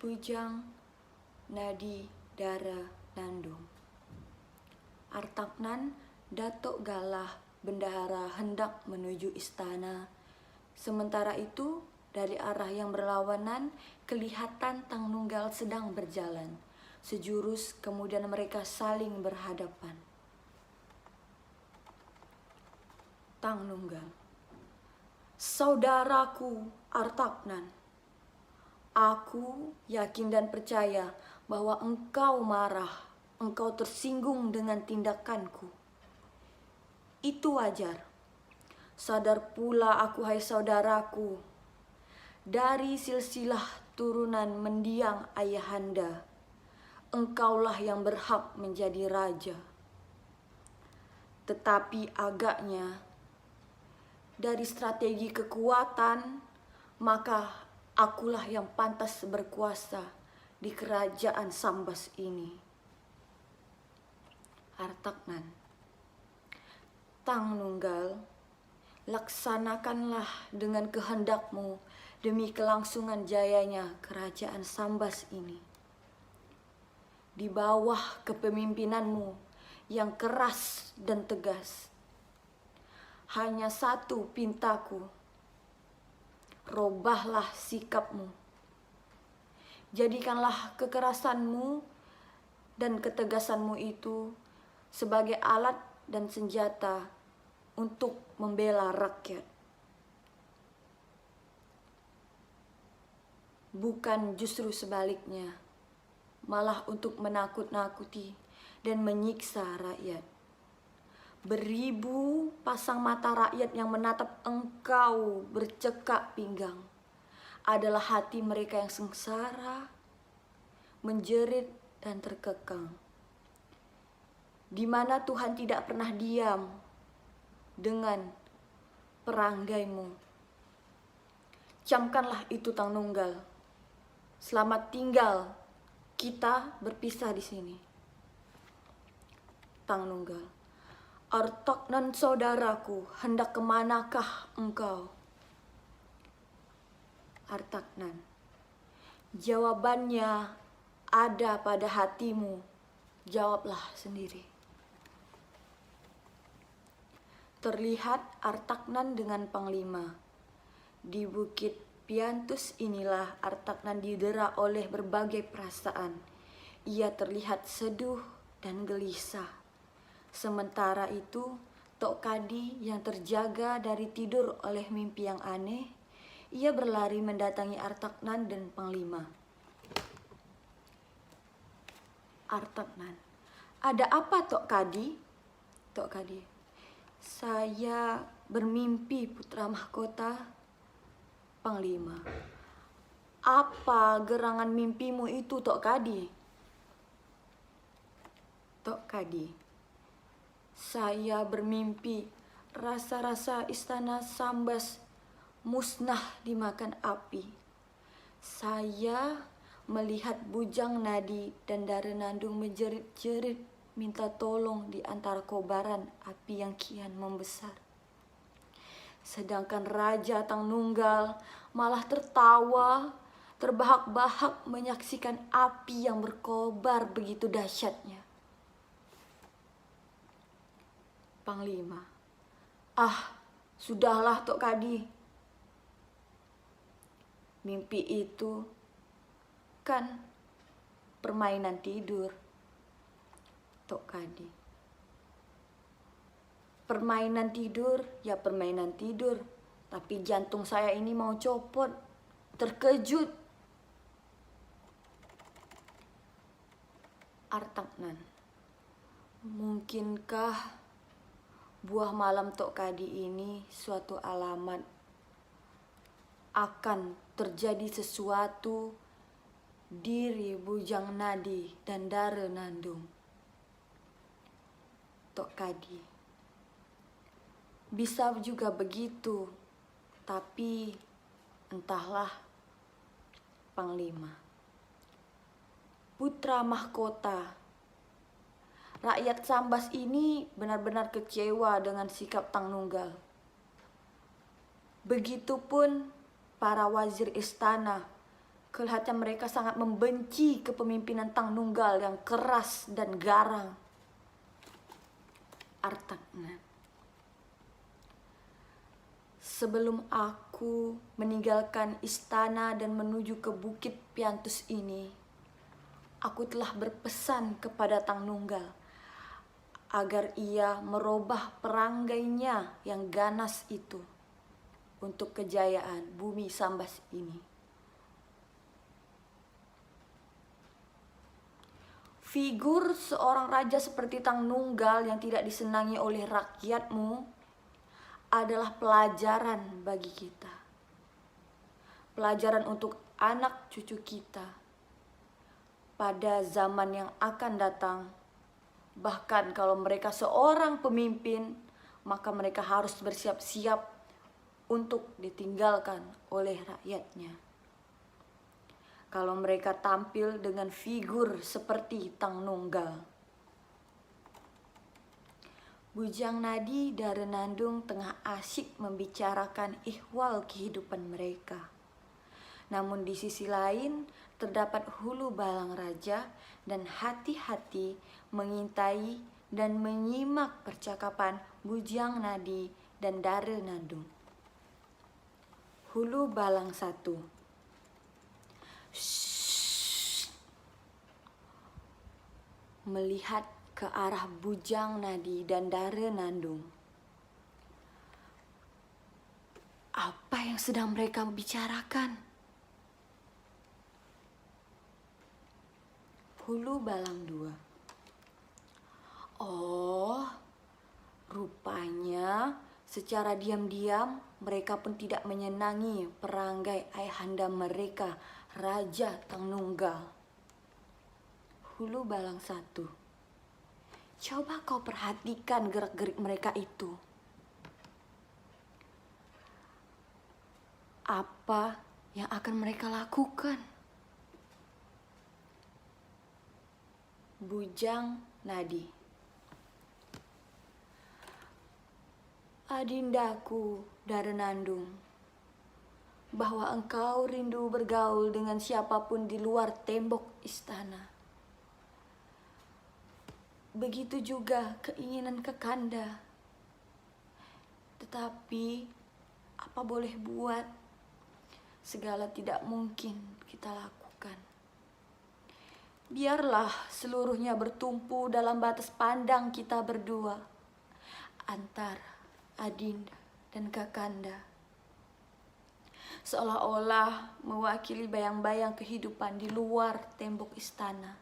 Bujang Nadi Dara Nandung. Artaknan Datuk Galah bendahara hendak menuju istana. Sementara itu, dari arah yang berlawanan, kelihatan Tang Nunggal sedang berjalan. Sejurus kemudian mereka saling berhadapan. Tang Nunggal. Saudaraku Artaknan, aku yakin dan percaya bahwa engkau marah, engkau tersinggung dengan tindakanku. Itu wajar. Sadar pula aku, hai saudaraku, dari silsilah turunan mendiang ayahanda, engkaulah yang berhak menjadi raja. Tetapi agaknya dari strategi kekuatan, maka akulah yang pantas berkuasa di kerajaan Sambas ini. Artaknan. Tang Nunggal, laksanakanlah dengan kehendakmu demi kelangsungan jayanya kerajaan Sambas ini. Di bawah kepemimpinanmu yang keras dan tegas, hanya satu pintaku, robahlah sikapmu. Jadikanlah kekerasanmu dan ketegasanmu itu sebagai alat dan senjata untuk membela rakyat. Bukan justru sebaliknya, malah untuk menakut-nakuti dan menyiksa rakyat. Beribu pasang mata rakyat yang menatap engkau bercekak pinggang adalah hati mereka yang sengsara, menjerit dan terkekang. Di mana Tuhan tidak pernah diam dengan peranggaimu. Camkanlah itu, Tang Nunggal. Selamat tinggal, kita berpisah di sini. Tang Nunggal. Artaknan saudaraku, hendak kemanakah engkau? Artaknan. Jawabannya ada pada hatimu, jawablah sendiri. Terlihat Artaknan dengan Panglima. Di Bukit Piantus inilah Artaknan didera oleh berbagai perasaan. Ia terlihat seduh dan gelisah. Sementara itu, Tok Kadi yang terjaga dari tidur oleh mimpi yang aneh, ia berlari mendatangi Artaknan dan Panglima. Artaknan. Ada apa, Tok Kadi? Tok Kadi. Saya bermimpi, putra mahkota. Panglima. Apa gerangan mimpimu itu, Tok Kadi? Tok Kadi. Saya bermimpi rasa-rasa istana Sambas musnah dimakan api. Saya melihat Bujang Nadi dan Dara Nandung menjerit-jerit minta tolong di antara kobaran api yang kian membesar. Sedangkan Raja Tang Nunggal malah tertawa, terbahak-bahak menyaksikan api yang berkobar begitu dahsyatnya. Panglima. Sudahlah Tok Kadi. Mimpi itu kan permainan tidur, Tok Kadi. Permainan tidur, ya permainan tidur. Tapi jantung saya ini mau copot. Terkejut. Artaknan. Mungkinkah buah malam Tok Kadi ini suatu alamat akan terjadi sesuatu diri Bujang Nadi dan Dara Nandung? Tok Kadi. Bisa juga begitu, tapi entahlah. Panglima. Putra mahkota. Rakyat Sambas ini benar-benar kecewa dengan sikap Tang Nunggal. Begitupun para wazir istana Kelihatan mereka sangat membenci kepemimpinan Tang Nunggal yang keras dan garang. Artaknan, sebelum aku meninggalkan istana dan menuju ke Bukit Piantus ini, aku telah berpesan kepada Tang Nunggal agar ia merubah peranggainya yang ganas itu untuk kejayaan bumi Sambas ini. Figur seorang raja seperti Tang Nunggal yang tidak disenangi oleh rakyatmu adalah pelajaran bagi kita. Pelajaran untuk anak cucu kita pada zaman yang akan datang. Bahkan kalau mereka seorang pemimpin, maka mereka harus bersiap-siap untuk ditinggalkan oleh rakyatnya. Kalau mereka tampil dengan figur seperti Tang Nunggal. Bujang Nadi dari Nandung tengah asyik membicarakan ihwal kehidupan mereka. Namun di sisi lain terdapat Hulu Balang Raja dan hati-hati mengintai dan menyimak percakapan Bujang Nadi dan Dare Nandung. Hulu Balang 1. Melihat ke arah Bujang Nadi dan Dare Nandung. Apa yang sedang mereka bicarakan? Hulu Balang 2. Oh, rupanya secara diam-diam mereka pun tidak menyenangi peranggai ayahanda mereka, Raja Tang Nunggal. Hulu Balang 1. Coba kau perhatikan gerak-gerik mereka itu. Apa yang akan mereka lakukan? Bujang Nadi. Adindaku Dare Nandung, bahwa engkau rindu bergaul dengan siapapun di luar tembok istana. Begitu juga keinginan Kakanda. Tetapi apa boleh buat, segala tidak mungkin kita lakukan. Biarlah seluruhnya bertumpu dalam batas pandang kita berdua, antara Adinda dan Kakanda. Seolah-olah mewakili bayang-bayang kehidupan di luar tembok istana.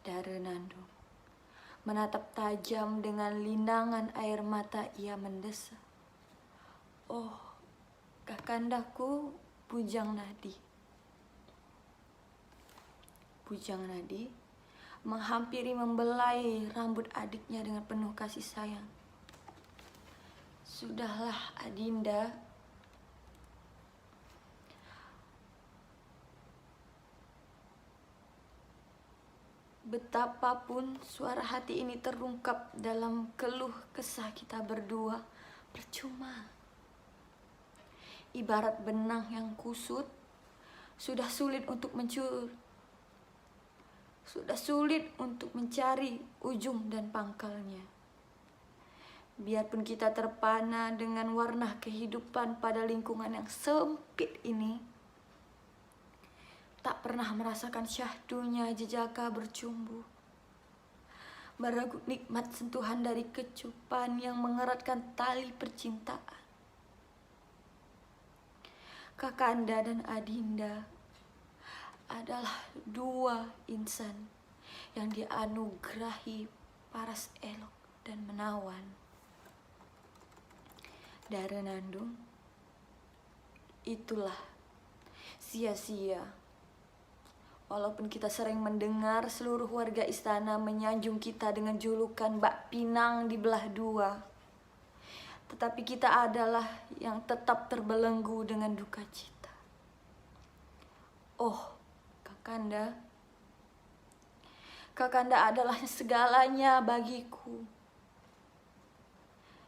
Dare Nandung menatap tajam dengan linangan air mata, ia mendesah. Oh, Kakandaku Bujang Nadi. Bujang Nadi menghampiri membelai rambut adiknya dengan penuh kasih sayang. Sudahlah Adinda. Betapapun suara hati ini terungkap dalam keluh kesah kita berdua, percuma. Ibarat benang yang kusut, sudah sulit untuk mencari ujung dan pangkalnya. Biarpun kita terpana dengan warna kehidupan pada lingkungan yang sempit ini, tak pernah merasakan syahdunya jejaka bercumbu, meragut nikmat sentuhan dari kecupan yang mengeratkan tali percintaan. Kakanda dan Adinda adalah dua insan yang dianugerahi paras elok dan menawan. Dare Nandung, itulah sia-sia. Walaupun kita sering mendengar seluruh warga istana menyanjung kita dengan julukan Mbak Pinang di belah dua, tetapi kita adalah yang tetap terbelenggu dengan duka cita. Oh, Kakanda, Kakanda adalah segalanya bagiku.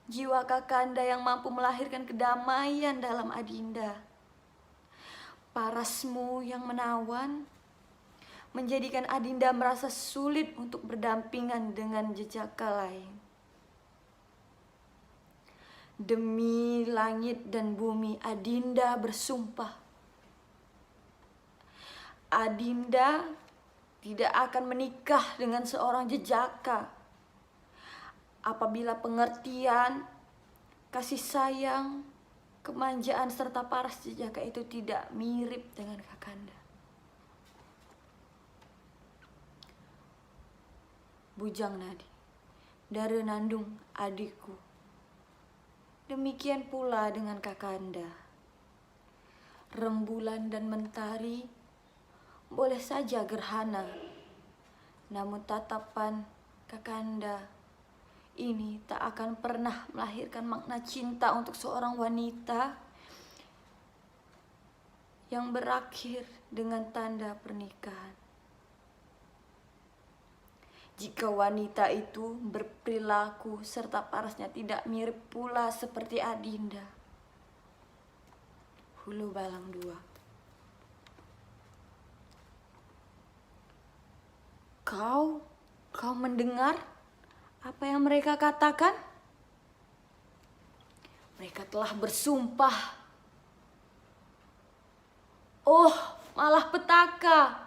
Jiwa Kakanda yang mampu melahirkan kedamaian dalam Adinda. Parasmu yang menawan menjadikan Adinda merasa sulit untuk berdampingan dengan jejaka lain. Demi langit dan bumi, Adinda bersumpah. Adinda tidak akan menikah dengan seorang jejaka apabila pengertian, kasih sayang, kemanjaan serta paras jejaka itu tidak mirip dengan Kakanda. Bujang Nadi, Dara Nandung adikku, demikian pula dengan Kakanda. Rembulan dan mentari boleh saja gerhana, namun tatapan Kakanda ini tak akan pernah melahirkan makna cinta untuk seorang wanita yang berakhir dengan tanda pernikahan. Jika wanita itu berperilaku serta parasnya tidak mirip pula seperti Adinda. Hulu Balang 2. Kau mendengar apa yang mereka katakan? Mereka telah bersumpah. Oh, malapetaka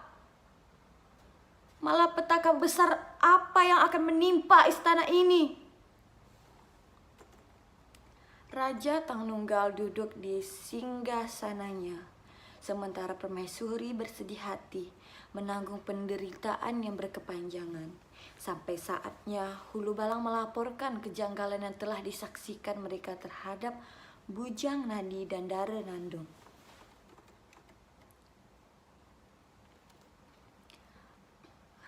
besar apa yang akan menimpa istana ini? Raja Tangnunggal duduk di singgasananya, sementara Permaisuri bersedih hati menanggung penderitaan yang berkepanjangan. Sampai saatnya Hulu Balang melaporkan kejanggalan yang telah disaksikan mereka terhadap Bujang Nadi dan Dara Nandung.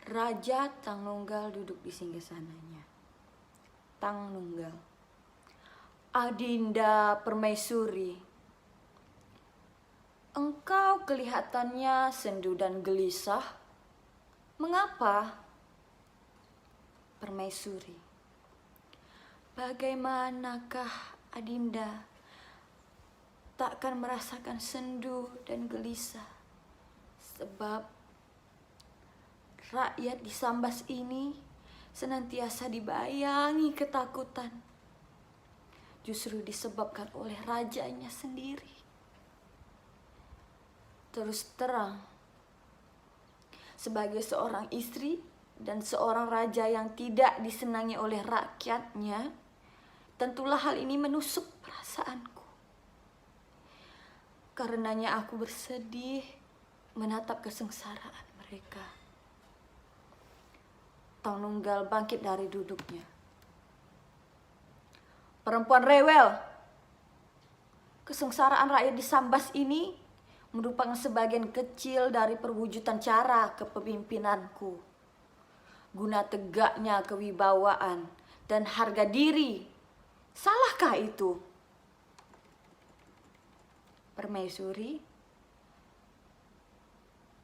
Raja Tangnunggal duduk di singgasananya. Tangnunggal, Adinda Permaisuri, engkau kelihatannya sendu dan gelisah. Mengapa? Permaisuri, bagaimanakah Adinda takkan merasakan sendu dan gelisah? Sebab rakyat di Sambas ini senantiasa dibayangi ketakutan, justru disebabkan oleh rajanya sendiri. Terus terang, sebagai seorang istri dan seorang raja yang tidak disenangi oleh rakyatnya, tentulah hal ini menusuk perasaanku. Karenanya aku bersedih menatap kesengsaraan mereka. Tangnunggal bangkit dari duduknya. Perempuan rewel, kesengsaraan rakyat di Sambas ini merupakan sebagian kecil dari perwujudan cara kepemimpinanku. Guna tegaknya kewibawaan dan harga diri. Salahkah itu? Permaisuri,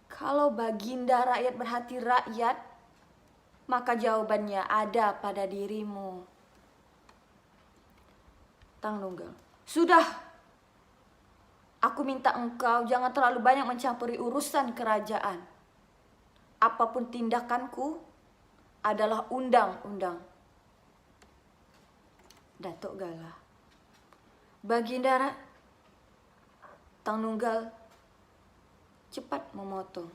kalau baginda rakyat berhati rakyat, maka jawabannya ada pada dirimu. Tangnunggal, sudah. Aku minta engkau jangan terlalu banyak mencampuri urusan kerajaan. Apapun tindakanku adalah undang-undang. Datuk Gala, baginda. Tangnunggal cepat memotong.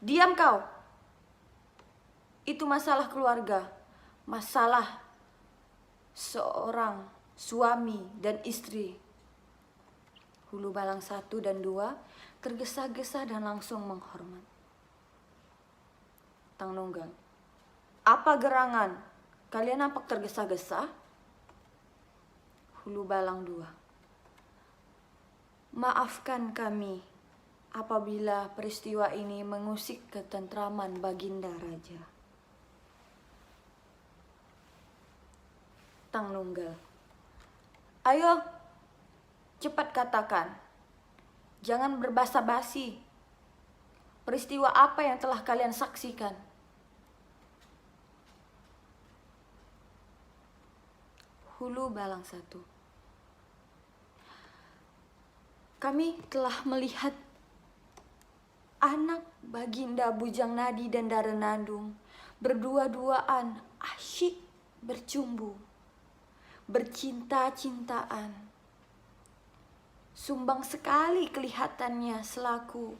Diam kau. Itu masalah keluarga, masalah seorang suami dan istri. Hulu Balang 1 dan 2 tergesa-gesa dan langsung menghormat. Tangnunggal, apa gerangan? Kalian nampak tergesa-gesa? Hulu Balang 2, maafkan kami apabila peristiwa ini mengusik ketentraman baginda raja. Tangnunggal, ayo cepat katakan, jangan berbasa-basi. Peristiwa apa yang telah kalian saksikan? Hulu Balang 1, Kami telah melihat anak Baginda Bujang Nadi dan Darenandung berdua-duaan asyik bercumbu, bercinta-cintaan. Sumbang sekali kelihatannya selaku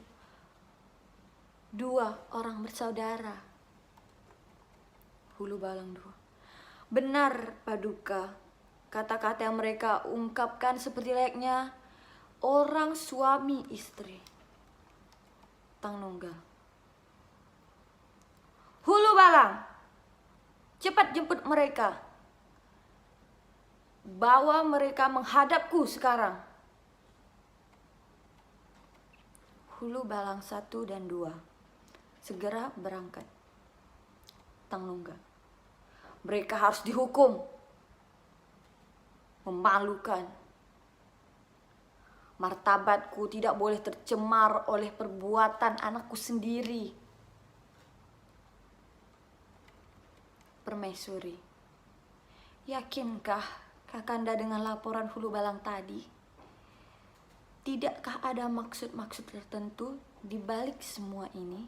dua orang bersaudara. Hulu Balang dua. Benar, Paduka, kata-kata yang mereka ungkapkan seperti layaknya orang suami istri. Tang Nunggal. Hulu Balang, cepat jemput mereka. Bawa mereka menghadapku sekarang. Hulu Balang 1 dan 2 segera berangkat. Tang Nunggal. Mereka harus dihukum. Memalukan. Martabatku tidak boleh tercemar oleh perbuatan anakku sendiri. Permaisuri. Yakinkah Kakanda dengan laporan Hulu Balang tadi? Tidakkah ada maksud-maksud tertentu di balik semua ini?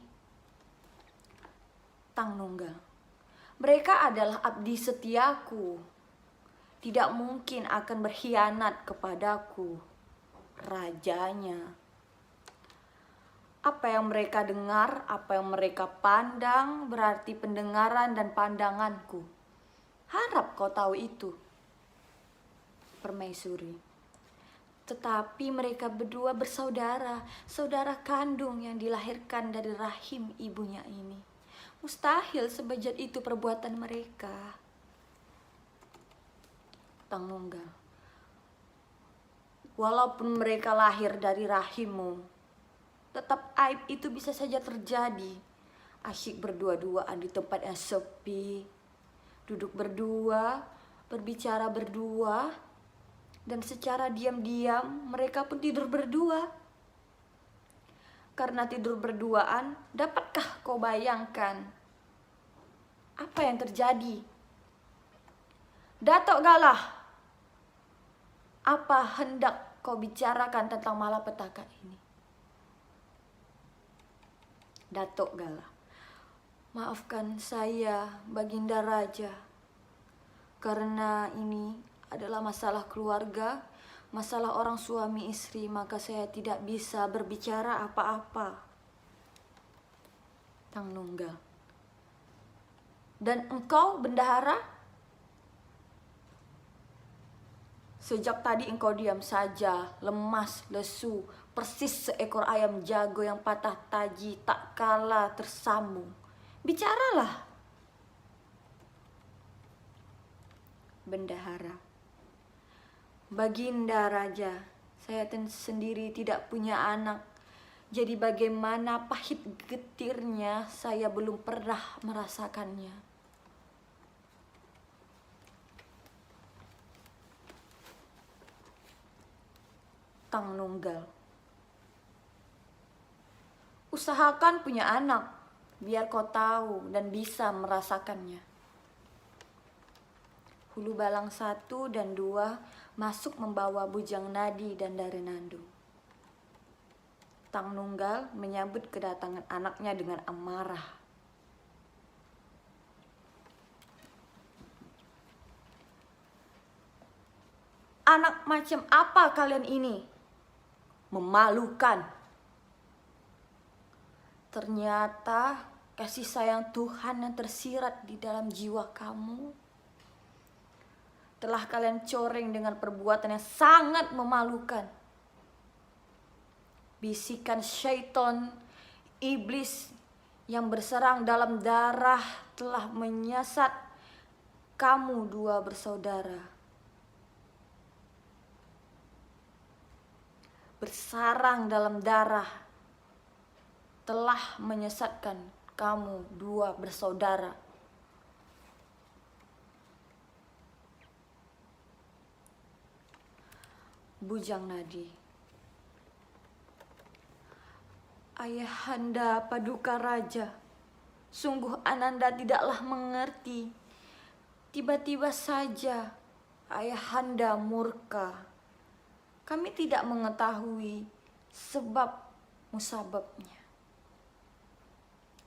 Tang Nunggal. Mereka adalah abdi setiaku. Tidak mungkin akan berkhianat kepadaku, rajanya. Apa yang mereka dengar, apa yang mereka pandang berarti pendengaran dan pandanganku. Harap kau tahu itu, Permaisuri. Tetapi mereka berdua bersaudara, saudara kandung yang dilahirkan dari rahim ibunya ini. Mustahil sebejat itu perbuatan mereka. Tang Nunggal. Walaupun mereka lahir dari rahimmu, tetap aib itu bisa saja terjadi. Asyik berdua-duaan di tempat yang sepi, duduk berdua, berbicara berdua, dan secara diam-diam mereka pun tidur berdua. Karena tidur berduaan, dapatkah kau bayangkan apa yang terjadi? Datuk Galah, apa hendak kau bicarakan tentang malapetaka ini? Datuk Galah. Maafkan saya, Baginda Raja. Karena ini adalah masalah keluarga, masalah orang suami istri, maka saya tidak bisa berbicara apa-apa. Tang Nunggal. Dan engkau, Bendahara? Sejak tadi engkau diam saja, lemas, lesu, persis seekor ayam jago yang patah taji tak kalah tersambung. Bicaralah. Bendahara. Baginda Raja, saya sendiri tidak punya anak. Jadi bagaimana pahit getirnya saya belum pernah merasakannya. Tang Nunggal. Usahakan punya anak, biar kau tahu dan bisa merasakannya. Hulu Balang 1 dan 2 masuk membawa Bujang Nadi dan Darenandung. Tang Nunggal menyambut kedatangan anaknya dengan amarah. Anak macam apa kalian ini? Memalukan. Ternyata kasih sayang Tuhan yang tersirat di dalam jiwa kamu telah kalian coreng dengan perbuatan yang sangat memalukan. Bisikan syaitan, iblis yang berserang dalam darah telah menyesat kamu dua bersaudara. Bersarang dalam darah telah menyesatkan kamu dua bersaudara. Bujang Nadi. Ayahanda Paduka Raja, sungguh Ananda tidaklah mengerti. Tiba-tiba saja Ayahanda murka. Kami tidak mengetahui sebab musababnya.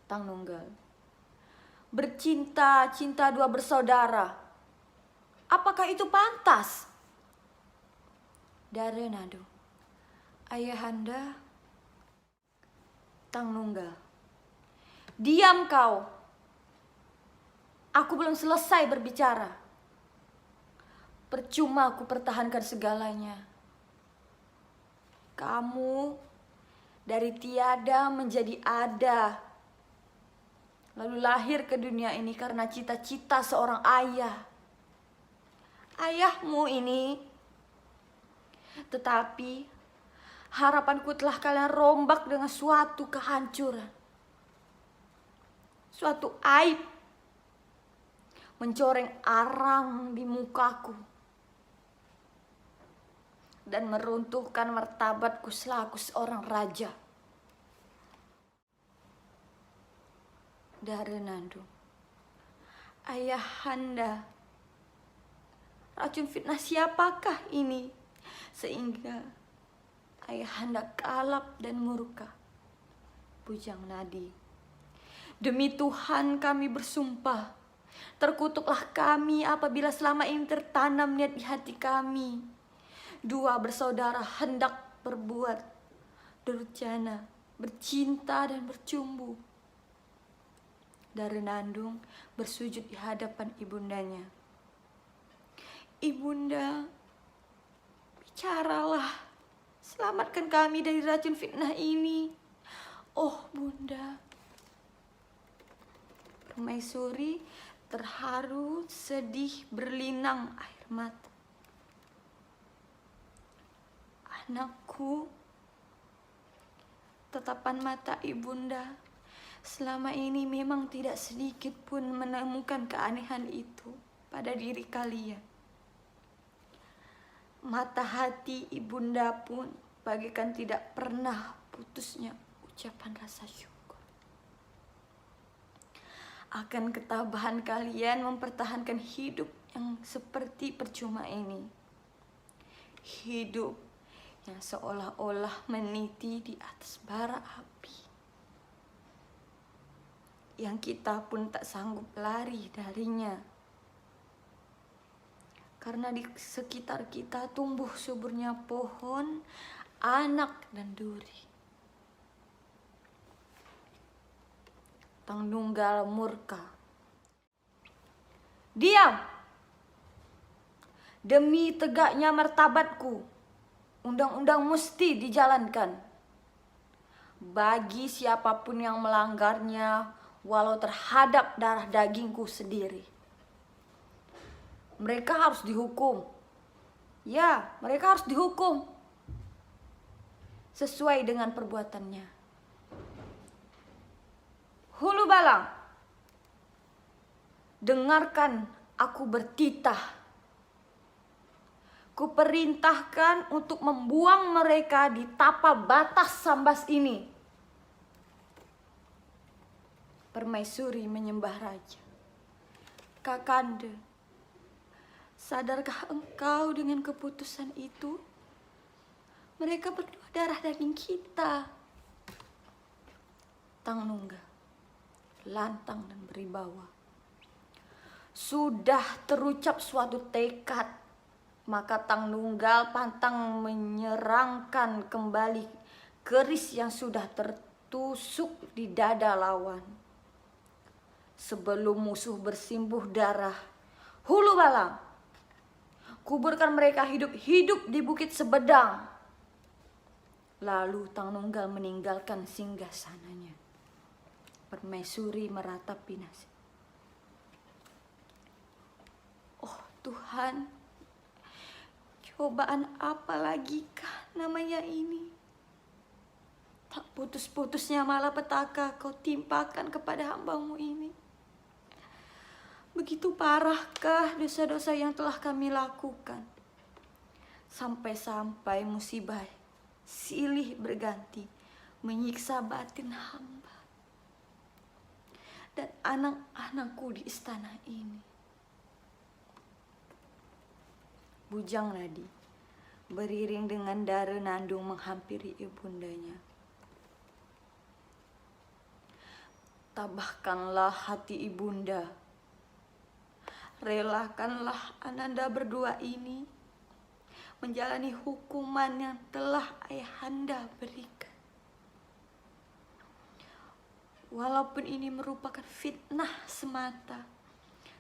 Tang Nunggal, bercinta-cinta dua bersaudara, apakah itu pantas? Darenado, ayahanda. Tang Nunggal, diam kau. Aku belum selesai berbicara. Percuma aku pertahankan segalanya. Kamu dari tiada menjadi ada, lalu lahir ke dunia ini karena cita-cita seorang ayah. Ayahmu ini. Tetapi harapanku telah kalian rombak dengan suatu kehancuran, suatu aib, mencoreng arang di mukaku dan meruntuhkan martabatku selaku seorang raja. Darenado, ayahanda, racun fitnah siapakah ini sehingga ayahanda kalap dan murka? Bujang Nadi, demi Tuhan kami bersumpah, terkutuklah kami apabila selama ini tertanam niat di hati kami. Dua bersaudara hendak berbuat durjana, bercinta dan bercumbu. Darenandung bersujud di hadapan ibundanya. Ibunda, bicaralah, selamatkan kami dari racun fitnah ini. Oh bunda. Permaisuri terharu, sedih, berlinang air mata. Anakku, tatapan mata ibunda selama ini memang tidak sedikit pun menemukan keanehan itu pada diri kalian. Mata hati ibunda pun bagaikan tidak pernah putusnya ucapan rasa syukur akan ketabahan kalian mempertahankan hidup yang seperti percuma ini. Hidup yang seolah-olah meniti di atas bara api, yang kita pun tak sanggup lari darinya. Karena di sekitar kita tumbuh suburnya pohon, anak, dan duri. Tang Nunggal murka. Diam! Demi tegaknya martabatku, undang-undang mesti dijalankan. Bagi siapapun yang melanggarnya, walau terhadap darah dagingku sendiri. Mereka harus dihukum. Ya, mereka harus dihukum sesuai dengan perbuatannya. Hulu Balang, dengarkan aku bertitah. Kuperintahkan untuk membuang mereka di tapa batas Sambas ini. Permaisuri menyembah raja. Kakanda, sadarkah engkau dengan keputusan itu? Mereka berdua darah daging kita. Tang Nunggal lantang dan beribawa. Sudah terucap suatu tekad, maka Tang Nunggal pantang menyerangkan kembali keris yang sudah tertusuk di dada lawan. Sebelum musuh bersimbuh darah, Hulu Balang, kuburkan mereka hidup-hidup di Bukit Sebedang. Lalu Tang Nunggal meninggalkan singgasananya. Permaisuri meratapi nasib. Oh Tuhan, cobaan apa lagi kah namanya ini? Tak putus-putusnya malapetaka kau timpakan kepada hambamu ini. Begitu parahkah dosa-dosa yang telah kami lakukan? Sampai-sampai musibah silih berganti menyiksa batin hamba dan anak-anakku di istana ini. Bujang Nadi beriring dengan dara nandung menghampiri ibundanya. Tabahkanlah hati ibunda, relakanlah ananda berdua ini menjalani hukuman yang telah ayahanda berikan. Walaupun ini merupakan fitnah semata,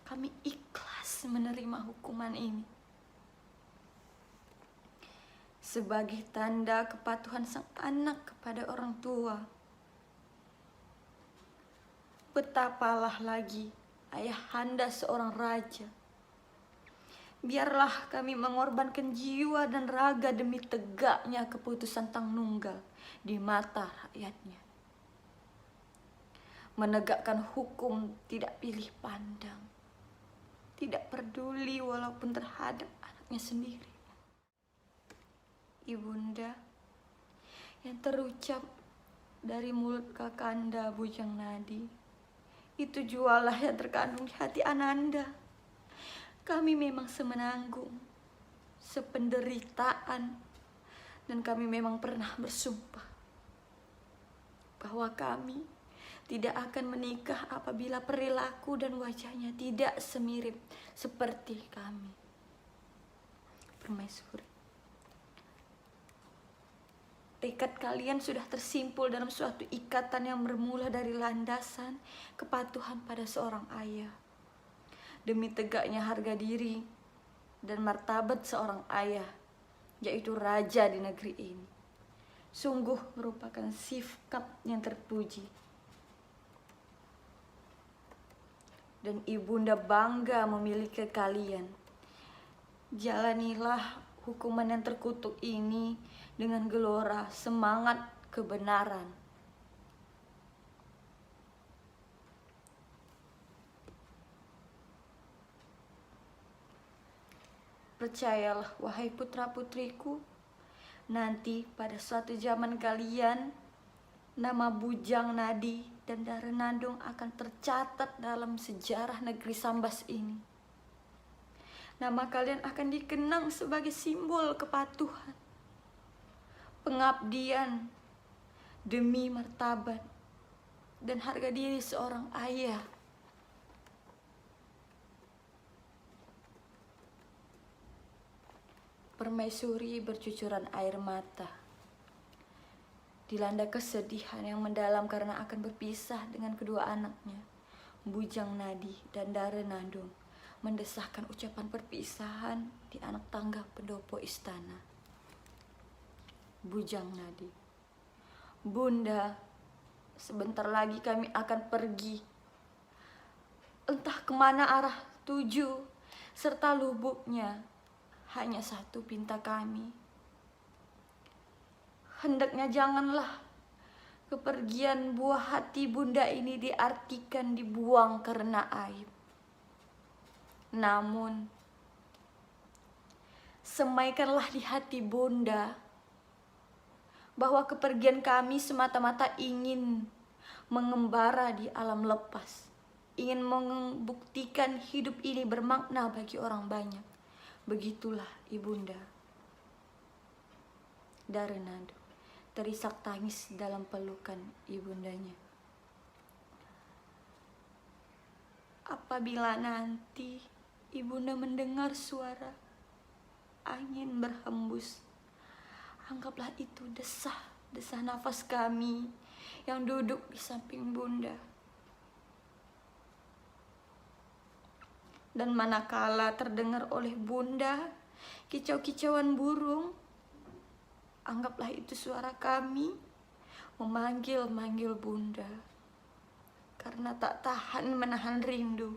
kami ikhlas menerima hukuman ini sebagai tanda kepatuhan sang anak kepada orang tua. Betapalah lagi ayahanda seorang raja. Biarlah kami mengorbankan jiwa dan raga demi tegaknya keputusan Tang Nunggal di mata rakyatnya. Menegakkan hukum tidak pilih pandang, tidak peduli walaupun terhadap anaknya sendiri. Ibunda, yang terucap dari mulut Kakanda Bujang Nadi, itu jualah yang terkandung di hati Ananda. Kami memang semenanggung, sependeritaan, dan kami memang pernah bersumpah bahwa kami tidak akan menikah apabila perilaku dan wajahnya tidak semirip seperti kami. Permaisuri, tekad kalian sudah tersimpul dalam suatu ikatan yang bermula dari landasan kepatuhan pada seorang ayah. Demi tegaknya harga diri dan martabat seorang ayah, yaitu raja di negeri ini. Sungguh merupakan sikap yang terpuji. Dan ibunda bangga memiliki kalian. Jalanilah hukuman yang terkutuk ini dengan gelora semangat kebenaran. Percayalah wahai putra-putriku, nanti pada suatu zaman kalian, nama Bujang Nadi dan Dara Nandung akan tercatat dalam sejarah negeri Sambas ini. Nama kalian akan dikenang sebagai simbol kepatuhan, pengabdian demi martabat dan harga diri seorang ayah. Permaisuri bercucuran air mata, dilanda kesedihan yang mendalam karena akan berpisah dengan kedua anaknya. Bujang Nadi dan Dara Nandung mendesahkan ucapan perpisahan di anak tangga pendopo istana. Bujang Nadi, Bunda, sebentar lagi kami akan pergi. Entah kemana arah tuju, serta lubuknya hanya satu pinta kami. Hendaknya janganlah kepergian buah hati Bunda ini diartikan dibuang karena aib. Namun, semaikanlah di hati Bunda bahwa kepergian kami semata-mata ingin mengembara di alam lepas, ingin membuktikan hidup ini bermakna bagi orang banyak. Begitulah ibunda. Dara Nandung terisak tangis dalam pelukan ibundanya. Apabila nanti ibunda mendengar suara angin berhembus, anggaplah itu desah nafas kami yang duduk di samping bunda. Dan manakala terdengar oleh bunda kicau-kicauan burung, anggaplah itu suara kami memanggil-manggil bunda, karena tak tahan menahan rindu.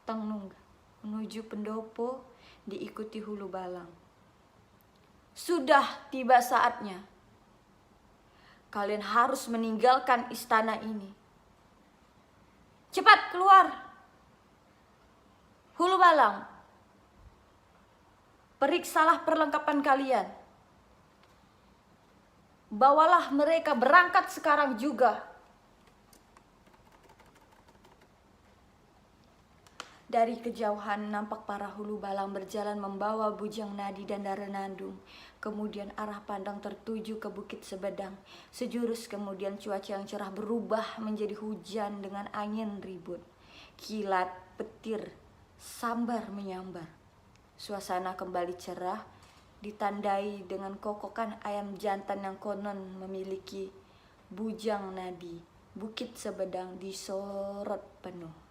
Tang Nunggal menuju pendopo diikuti Hulu Balang. Sudah tiba saatnya. Kalian harus meninggalkan istana ini. Cepat keluar. Hulu Balang, periksalah perlengkapan kalian. Bawalah mereka berangkat sekarang juga. Dari kejauhan nampak para hulu balang berjalan membawa bujang nadi dan darenandung. Kemudian arah pandang tertuju ke Bukit Sebedang. Sejurus kemudian cuaca yang cerah berubah menjadi hujan dengan angin ribut. Kilat, petir, sambar menyambar. Suasana kembali cerah, ditandai dengan kokokan ayam jantan yang konon memiliki bujang nadi. Bukit Sebedang disorot penuh.